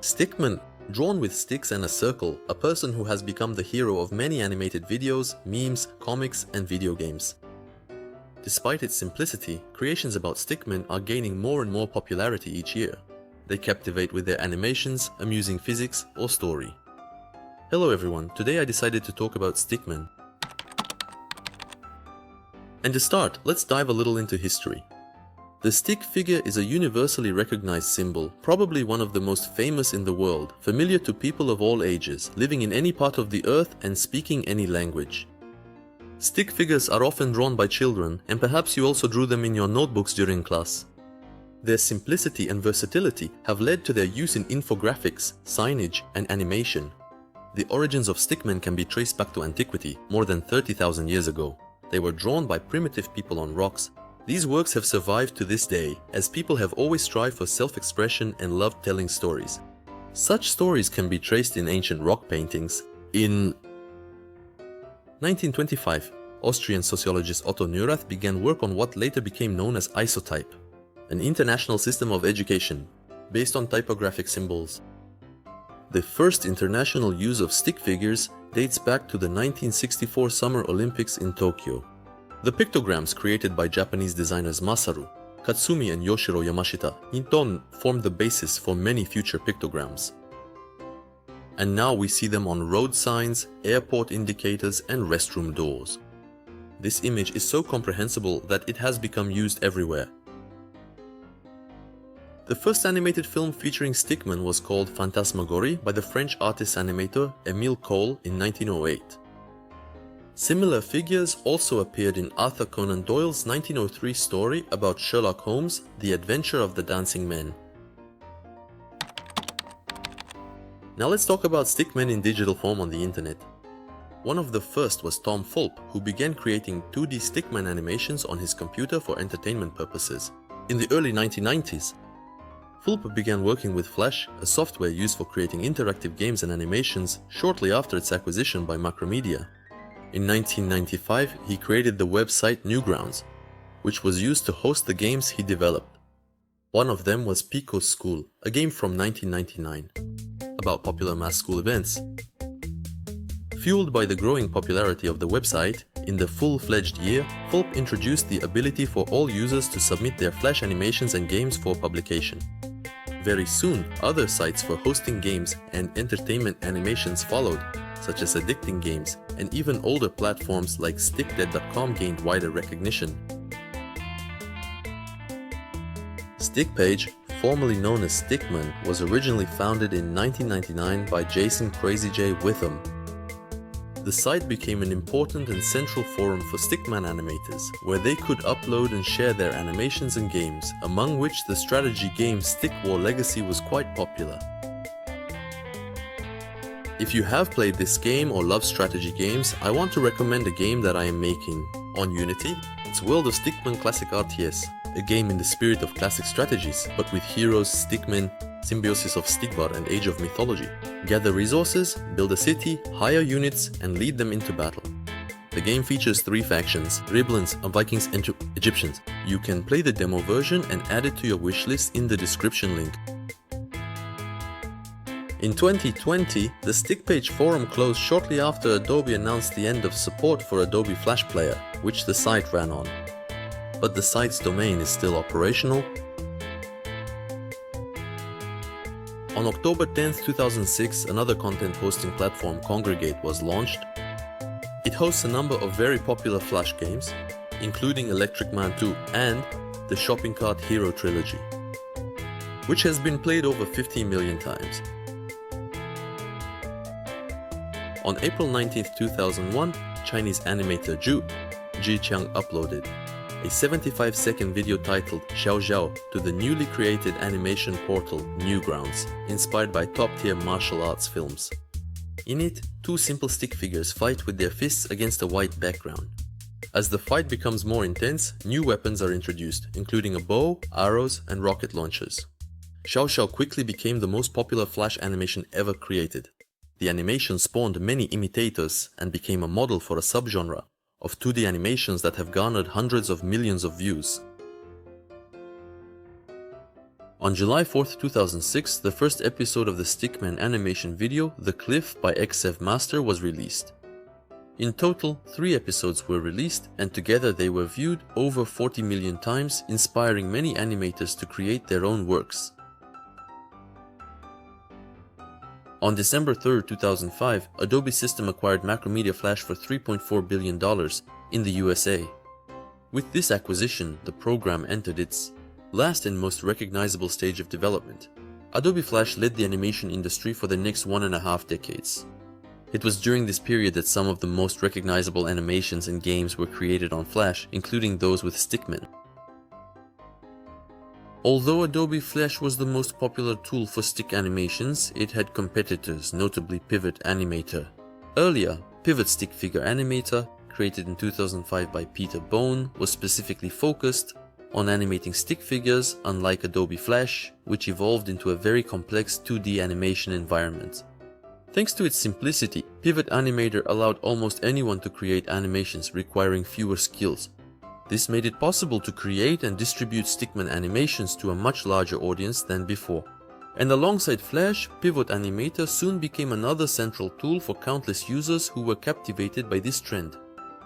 Stickman, drawn with sticks and a circle, a person who has become the hero of many animated videos, memes, comics, and video games. Despite its simplicity, creations about Stickmen are gaining more and more popularity each year. They captivate with their animations, amusing physics, or story. Hello everyone, today I decided to talk about Stickmen. And to start, let's dive a little into history. The stick figure is a universally recognized symbol, probably one of the most famous in the world, familiar to people of all ages, living in any part of the earth and speaking any language. Stick figures are often drawn by children, and perhaps you also drew them in your notebooks during class. Their simplicity and versatility have led to their use in infographics, signage, and animation. The origins of stickmen can be traced back to antiquity, more than 30,000 years ago. They were drawn by primitive people on rocks. These works have survived to this day, as people have always strived for self-expression and loved telling stories. Such stories can be traced in ancient rock paintings. In 1925, Austrian sociologist Otto Neurath began work on what later became known as isotype, an international system of education based on typographic symbols. The first international use of stick figures dates back to the 1964 Summer Olympics in Tokyo. The pictograms created by Japanese designers Masaru, Katsumi and Yoshiro Yamashita in turn formed the basis for many future pictograms. And now we see them on road signs, airport indicators, and restroom doors. This image is so comprehensible that it has become used everywhere. The first animated film featuring Stickmen was called Phantasmagorie by the French artist animator Émile Cohl in 1908. Similar figures also appeared in Arthur Conan Doyle's 1903 story about Sherlock Holmes, The Adventure of the Dancing Men. Now let's talk about stickmen in digital form on the internet. One of the first was Tom Fulp, who began creating 2D stickman animations on his computer for entertainment purposes. In the early 1990s, Fulp began working with Flash, a software used for creating interactive games and animations, shortly after its acquisition by Macromedia. In 1995, he created the website Newgrounds, which was used to host the games he developed. One of them was Pico's School, a game from 1999, about popular mass school events. Fueled by the growing popularity of the website, in the full-fledged year, Fulp introduced the ability for all users to submit their Flash animations and games for publication. Very soon, other sites for hosting games and entertainment animations followed, such as addicting games, and even older platforms like stickdead.com gained wider recognition. Stickpage, formerly known as Stickman, was originally founded in 1999 by Jason Crazy J. Witham. The site became an important and central forum for Stickman animators, where they could upload and share their animations and games, among which the strategy game Stick War Legacy was quite popular. If you have played this game or love strategy games, I want to recommend a game that I am making. On Unity, it's World of Stickman Classic RTS, a game in the spirit of classic strategies, but with heroes, stickmen, symbiosis of Stigvar and Age of Mythology. Gather resources, build a city, hire units, and lead them into battle. The game features 3 factions, Riblins, Vikings and Egyptians. You can play the demo version and add it to your wishlist in the description link. In 2020, the Stickpage forum closed shortly after Adobe announced the end of support for Adobe Flash Player, which the site ran on. But the site's domain is still operational. On October 10, 2006, another content hosting platform, Kongregate, was launched. It hosts a number of very popular Flash games, including Electric Man 2 and the Shopping Cart Hero Trilogy, which has been played over 15 million times. On April 19, 2001, Chinese animator Ji Qiang uploaded a 75-second video titled Xiao Xiao to the newly created animation portal Newgrounds, inspired by top-tier martial arts films. In it, 2 simple stick figures fight with their fists against a white background. As the fight becomes more intense, new weapons are introduced, including a bow, arrows, and rocket launchers. Xiao Xiao quickly became the most popular Flash animation ever created. The animation spawned many imitators and became a model for a subgenre of 2D animations that have garnered hundreds of millions of views. On July 4th, 2006, the first episode of the Stickman animation video, The Cliff by XF Master, was released. In total, 3 episodes were released, and together they were viewed over 40 million times, inspiring many animators to create their own works. On December 3, 2005, Adobe System acquired Macromedia Flash for $3.4 billion in the USA. With this acquisition, the program entered its last and most recognizable stage of development. Adobe Flash led the animation industry for the next 1.5 decades. It was during this period that some of the most recognizable animations and games were created on Flash, including those with Stickmen. Although Adobe Flash was the most popular tool for stick animations, it had competitors, notably Pivot Animator. Earlier, Pivot Stick Figure Animator, created in 2005 by Peter Bone, was specifically focused on animating stick figures, unlike Adobe Flash, which evolved into a very complex 2D animation environment. Thanks to its simplicity, Pivot Animator allowed almost anyone to create animations requiring fewer skills. This made it possible to create and distribute Stickman animations to a much larger audience than before. And alongside Flash, Pivot Animator soon became another central tool for countless users who were captivated by this trend.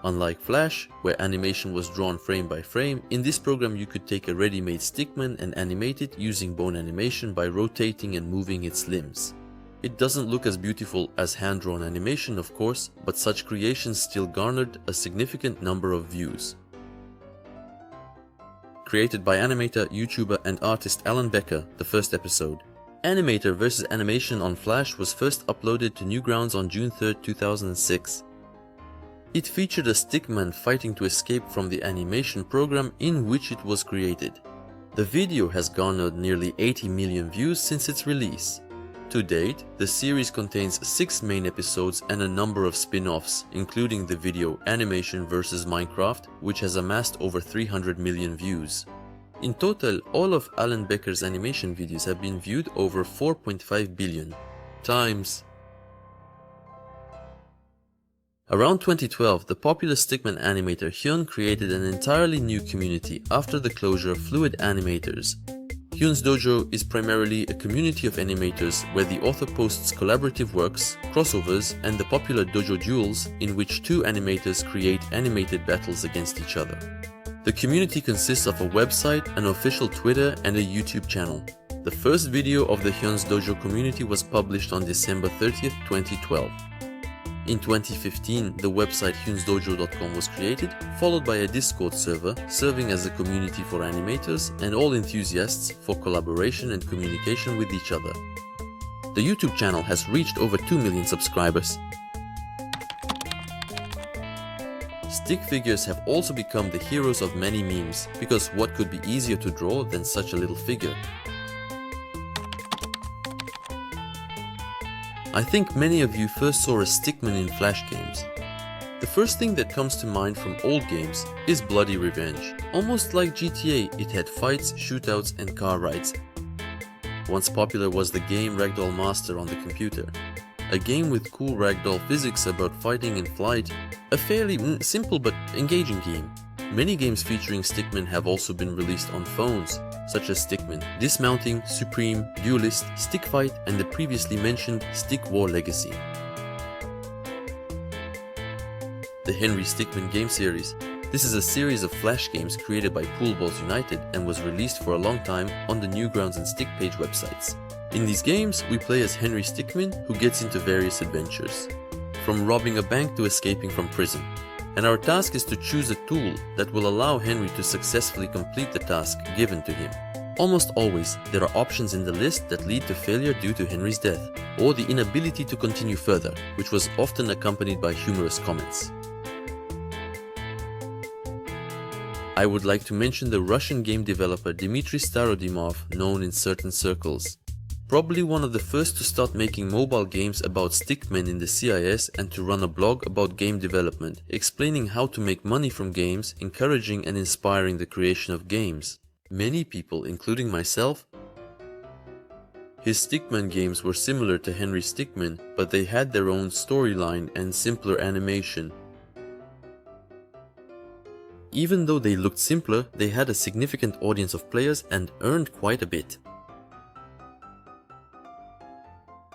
Unlike Flash, where animation was drawn frame by frame, in this program you could take a ready-made Stickman and animate it using bone animation by rotating and moving its limbs. It doesn't look as beautiful as hand-drawn animation, of course, but such creations still garnered a significant number of views. Created by animator, YouTuber and artist Alan Becker, the first episode. Animator vs. Animation on Flash was first uploaded to Newgrounds on June 3, 2006. It featured a Stickman fighting to escape from the animation program in which it was created. The video has garnered nearly 80 million views since its release. To date, the series contains 6 main episodes and a number of spin-offs, including the video Animation vs. Minecraft, which has amassed over 300 million views. In total, all of Alan Becker's animation videos have been viewed over 4.5 billion times. Around 2012, the popular Stickman animator Hyun created an entirely new community after the closure of Fluid Animators. Hyun's Dojo is primarily a community of animators where the author posts collaborative works, crossovers, and the popular Dojo duels in which 2 animators create animated battles against each other. The community consists of a website, an official Twitter, and a YouTube channel. The first video of the Hyun's Dojo community was published on December 30, 2012. In 2015, the website hyunsdojo.com was created, followed by a Discord server serving as a community for animators and all enthusiasts for collaboration and communication with each other. The YouTube channel has reached over 2 million subscribers. Stick figures have also become the heroes of many memes, because what could be easier to draw than such a little figure? I think many of you first saw a Stickman in Flash games. The first thing that comes to mind from old games is Bloody Revenge. Almost like GTA, it had fights, shootouts and car rides. Once popular was the game Ragdoll Master on the computer. A game with cool ragdoll physics about fighting and flight. A fairly simple but engaging game. Many games featuring Stickmen have also been released on phones, such as Stickman, Dismounting, Supreme, Duelist, Stick Fight, and the previously mentioned Stick War Legacy. The Henry Stickmin game series. This is a series of Flash games created by Pool Balls United and was released for a long time on the Newgrounds and Stickpage websites. In these games, we play as Henry Stickmin, who gets into various adventures, from robbing a bank to escaping from prison. And our task is to choose a tool that will allow Henry to successfully complete the task given to him. Almost always, there are options in the list that lead to failure due to Henry's death, or the inability to continue further, which was often accompanied by humorous comments. I would like to mention the Russian game developer Dmitry Starodimov, known in certain circles. Probably one of the first to start making mobile games about Stickmen in the CIS and to run a blog about game development, explaining how to make money from games, encouraging and inspiring the creation of games. Many people, including myself, his Stickman games were similar to Henry Stickmin, but they had their own storyline and simpler animation. Even though they looked simpler, they had a significant audience of players and earned quite a bit.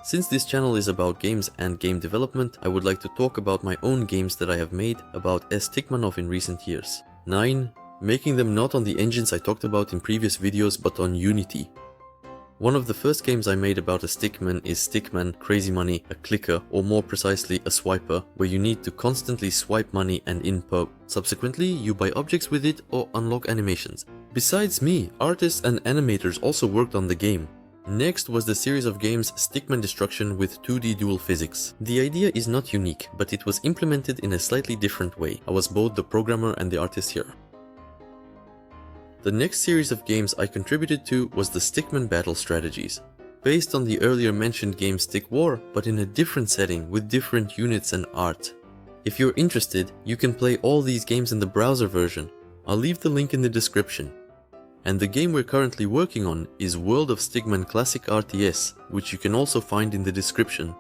Since this channel is about games and game development, I would like to talk about my own games that I have made about a Stickman in recent years. 9. Making them not on the engines I talked about in previous videos but on Unity. One of the first games I made about a Stickman is Stickman Crazy Money, a clicker, or more precisely a swiper, where you need to constantly swipe money and input. Subsequently, you buy objects with it or unlock animations. Besides me, artists and animators also worked on the game. Next was the series of games Stickman Destruction with 2D dual physics. The idea is not unique, but it was implemented in a slightly different way. I was both the programmer and the artist here. The next series of games I contributed to was the Stickman Battle Strategies, based on the earlier mentioned game Stick War, but in a different setting with different units and art. If you're interested, you can play all these games in the browser version. I'll leave the link in the description. And the game we're currently working on is World of Stickman Classic RTS, which you can also find in the description.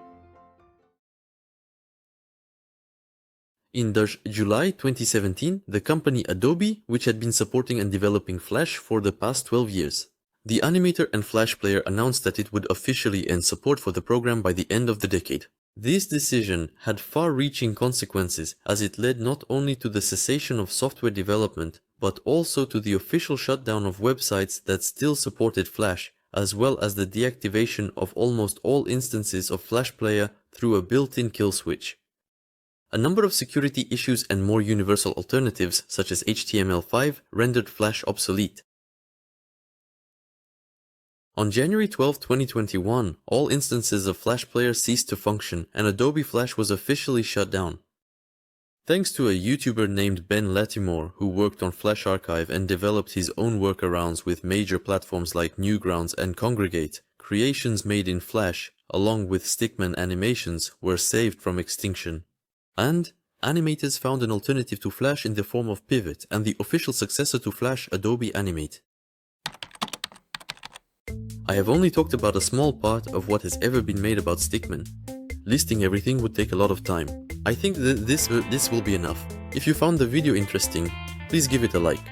In July 2017, the company Adobe, which had been supporting and developing Flash for the past 12 years. The Animator and Flash player announced that it would officially end support for the program by the end of the decade. This decision had far-reaching consequences, as it led not only to the cessation of software development, but also to the official shutdown of websites that still supported Flash, as well as the deactivation of almost all instances of Flash Player through a built-in kill switch. A number of security issues and more universal alternatives, such as HTML5, rendered Flash obsolete. On January 12, 2021, all instances of Flash Player ceased to function and Adobe Flash was officially shut down. Thanks to a YouTuber named Ben Latimore who worked on Flash Archive and developed his own workarounds with major platforms like Newgrounds and Kongregate, creations made in Flash, along with Stickman animations, were saved from extinction. And animators found an alternative to Flash in the form of Pivot and the official successor to Flash, Adobe Animate. I have only talked about a small part of what has ever been made about Stickman. Listing everything would take a lot of time. I think that this will be enough. If you found the video interesting, please give it a like.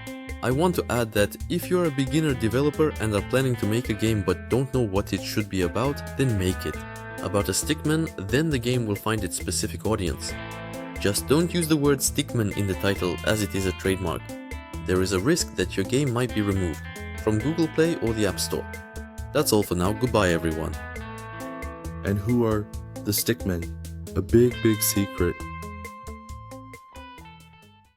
I want to add that if you're a beginner developer and are planning to make a game but don't know what it should be about, then make it. About a Stickman, then the game will find its specific audience. Just don't use the word Stickman in the title as it is a trademark. There is a risk that your game might be removed from Google Play or the App Store. That's all for now, goodbye everyone. And who are the Stickmen? A big secret.